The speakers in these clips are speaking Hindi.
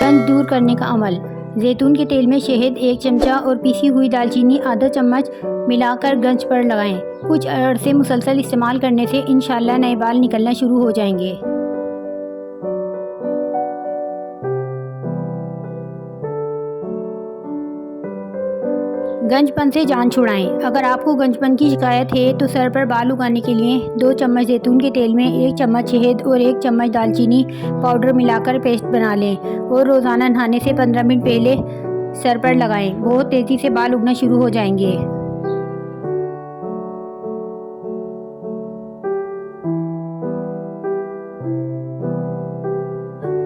गंज दूर करने का अमल। जैतून के तेल में शहद 1 चमचा और पिसी हुई दालचीनी आधा चम्मच मिलाकर गंज पर लगाएं। कुछ अरसे मुसलसल इस्तेमाल करने से इंशाल्लाह नए बाल निकलना शुरू हो जाएंगे। गंजपन से जान छुड़ाएं। अगर आपको गंजपन की शिकायत है तो सर पर बाल उगाने के लिए 2 चम्मच जैतून के तेल में 1 चम्मच शहद और 1 चम्मच दालचीनी पाउडर मिलाकर पेस्ट बना लें और रोज़ाना नहाने से 15 मिनट पहले सर पर लगाएं। बहुत तेज़ी से बाल उगना शुरू हो जाएंगे।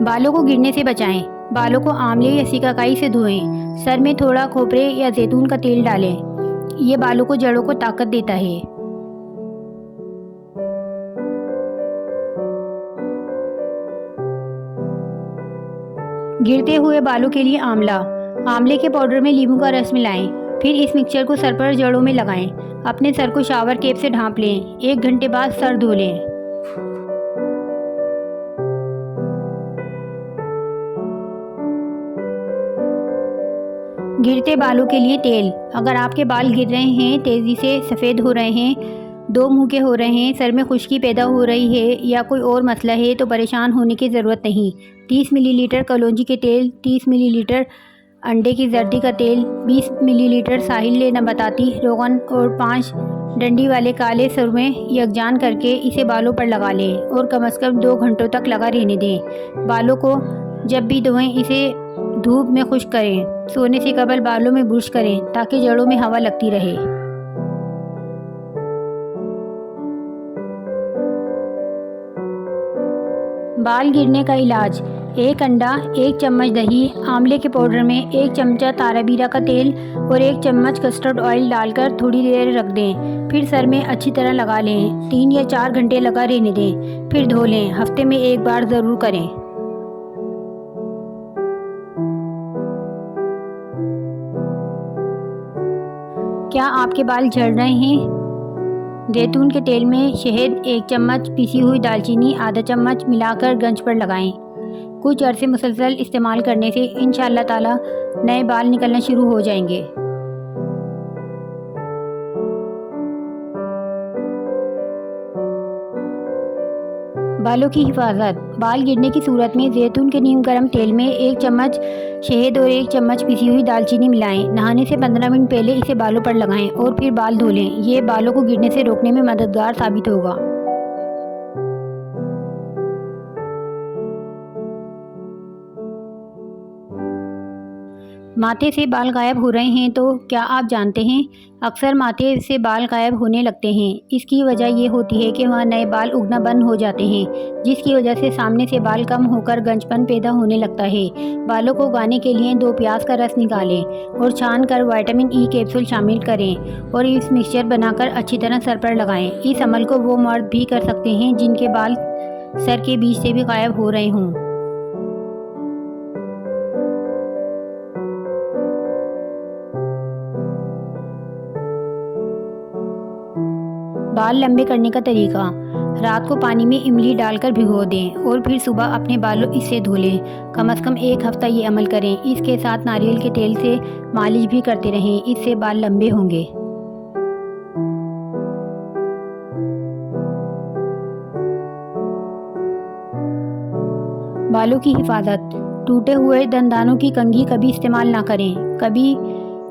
बालों को गिरने से बचाएं। बालों को आंवले या सिकाकाई से धोएं। सर में थोड़ा खोपरे या जैतून का तेल डालें। ये बालों को जड़ों को ताकत देता है। गिरते हुए बालों के लिए आंवला। आंवले के पाउडर में नींबू का रस मिलाएं। फिर इस मिक्सचर को सर पर जड़ों में लगाएं। अपने सर को शावर कैप से ढांप लें। 1 घंटे बाद सर धो लें। गिरते बालों के लिए तेल। अगर आपके बाल गिर रहे हैं, तेज़ी से सफ़ेद हो रहे हैं, 2 मुँह के हो रहे हैं, सर में खुश्की पैदा हो रही है या कोई और मसला है तो परेशान होने की ज़रूरत नहीं। 30 मिलीलीटर कलौंजी के तेल, 30 मिलीलीटर अंडे की जर्दी का तेल, 20 मिलीलीटर साहिल नबाताती रोगन और 5 डंडी वाले काले सुरमे यकजान करके इसे बालों पर लगा लें और कम से कम 2 घंटों तक लगा रहने दें। बालों को जब भी धोएं इसे धूप में खुश्क करें। सोने से कबल बालों में ब्रश करें ताकि जड़ों में हवा लगती रहे। बाल गिरने का इलाज। 1 अंडा, 1 चम्मच दही, आंवले के पाउडर में 1 चमचा ताराबीरा का तेल और 1 चम्मच कस्टर्ड ऑयल डालकर थोड़ी देर रख दें। फिर सर में अच्छी तरह लगा लें। 3 या 4 घंटे लगा रहने दें। फिर धो लें। हफ्ते में 1 बार ज़रूर करें। क्या आपके बाल झड़ रहे हैं? जैतून के तेल में शहद 1 चम्मच, पिसी हुई दालचीनी आधा चम्मच मिलाकर गंज पर लगाएं। कुछ अरसे मुसलसल इस्तेमाल करने से इंशाअल्लाह ताला नए बाल निकलना शुरू हो जाएंगे। बालों की हिफाजत। बाल गिरने की सूरत में जैतून के नीम गर्म तेल में 1 चम्मच शहद और 1 चम्मच पिसी हुई दालचीनी मिलाएं। नहाने से 15 मिनट पहले इसे बालों पर लगाएं और फिर बाल धो लें। ये बालों को गिरने से रोकने में मददगार साबित होगा। माथे से बाल गायब हो रहे हैं तो क्या आप जानते हैं अक्सर माथे से बाल गायब होने लगते हैं। इसकी वजह ये होती है कि वहाँ नए बाल उगना बंद हो जाते हैं, जिसकी वजह से सामने से बाल कम होकर गंजपन पैदा होने लगता है। बालों को उगाने के लिए 2 प्याज का रस निकालें और छान कर विटामिन ई कैप्सूल शामिल करें और इस मिक्सचर बनाकर अच्छी तरह सर पर लगाएं। इस अमल को वो मर्द भी कर सकते हैं जिनके बाल सर के बीच से भी गायब हो रहे हों। बाल लंबे करने का तरीका। रात को पानी में इमली डालकर भिगो दें और फिर सुबह अपने बालों इससे धो लें। कम से कम 1 हफ्ता ये अमल करें। इसके साथ नारियल के तेल से मालिश भी करते रहें, इससे बाल लंबे होंगे। बालों की हिफाजत। टूटे हुए दंदानों की कंघी कभी इस्तेमाल ना करें।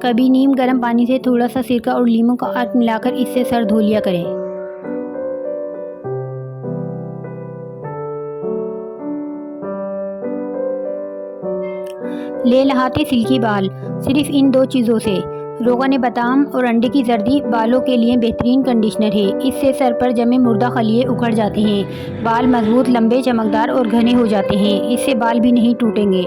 कभी नीम गर्म पानी से थोड़ा सा सिरका और लीमू का अर्क मिलाकर इससे सर धो लिया करें। ले लहाते सिल्की बाल। सिर्फ इन 2 चीज़ों से रोगन बादाम और अंडे की जर्दी बालों के लिए बेहतरीन कंडीशनर है। इससे सर पर जमे मुर्दा खलिए उखड़ जाते हैं। बाल मजबूत, लंबे, चमकदार और घने हो जाते हैं। इससे बाल भी नहीं टूटेंगे।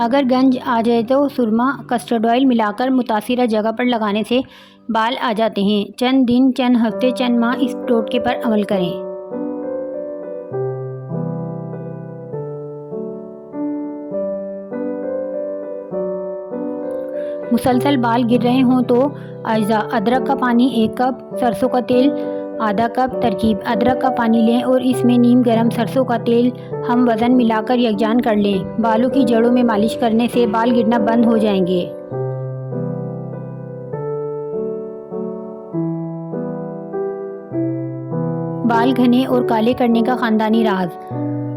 अगर गंज आ जाए तो सुरमा कस्टर्ड ऑयल मिलाकर मुतासिरा जगह पर लगाने से बाल आ जाते हैं। चंद दिन, चंद हफ्ते, चंद माह इस टोटके पर अमल करें। मुसलसल बाल गिर रहे हों तो अजदा, अदरक का पानी 1 कप, सरसों का तेल आधा कप तरकीब। अदरक का पानी लें और इसमें नीम गर्म सरसों का तेल हम वज़न मिलाकर यकजान कर लें। बालों की जड़ों में मालिश करने से बाल गिरना बंद हो जाएंगे। बाल घने और काले करने का ख़ानदानी राज।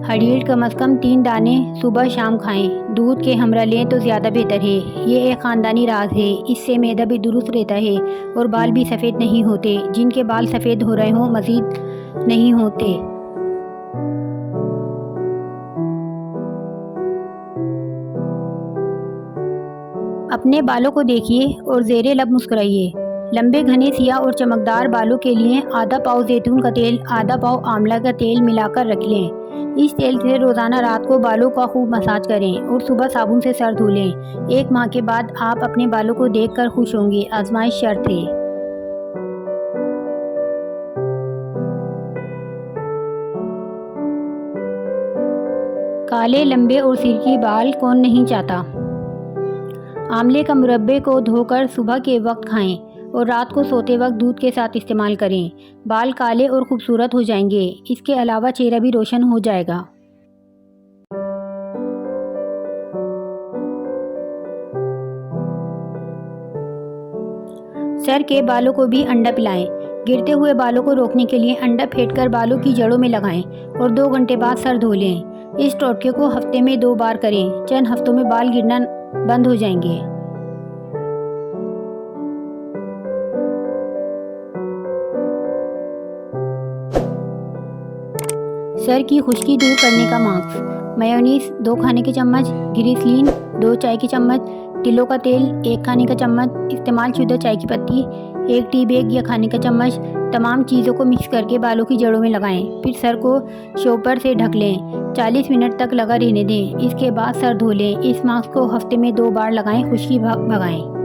हड़ीड कम से कम 3 दाने सुबह शाम खाएं। दूध के हमरा लें तो ज़्यादा बेहतर है। ये एक ख़ानदानी राज है। इससे मैदा भी दुरुस्त रहता है और बाल भी सफ़ेद नहीं होते। जिनके बाल सफ़ेद हो रहे हों मज़ीद नहीं होते। अपने बालों को देखिए और ज़ेरे लब मुस्कुराइए। लंबे घने सियाह और चमकदार बालों के लिए आधा पाव जैतून का तेल, आधा पाव आंवला का तेल मिलाकर रख लें। इस तेल से रोज़ाना रात को बालों का खूब मसाज करें और सुबह साबुन से सर धो लें। 1 माह के बाद आप अपने बालों को देखकर खुश होंगे। आजमाइश शर्त है। काले लंबे और सिल्की बाल कौन नहीं चाहता। आंवले का मुरब्बे को धोकर सुबह के वक्त खाएं और रात को सोते वक्त दूध के साथ इस्तेमाल करें। बाल काले और खूबसूरत हो जाएंगे। इसके अलावा चेहरा भी रोशन हो जाएगा। सर के बालों को भी अंडा पिलाएं। गिरते हुए बालों को रोकने के लिए अंडा फेंटकर बालों की जड़ों में लगाएं और 2 घंटे बाद सर धो लें। इस टोटके को हफ्ते में 2 बार करें। चंद हफ्तों में बाल गिरना बंद हो जाएंगे। सर की खुश्की दूर करने का मास्क। मेयोनीज 2 खाने के चम्मच, ग्लिसरीन 2 चाय के चम्मच, तिलों का तेल 1 खाने का चम्मच, इस्तेमाल शुदा चाय की पत्ती 1 टी बैग या खाने का चम्मच। तमाम चीज़ों को मिक्स करके बालों की जड़ों में लगाएं। फिर सर को शॉपर से ढक लें। 40 मिनट तक लगा रहने दें। इसके बाद सर धो लें। इस मास्क को हफ्ते में 2 बार लगाएं। खुश्की भगाएं।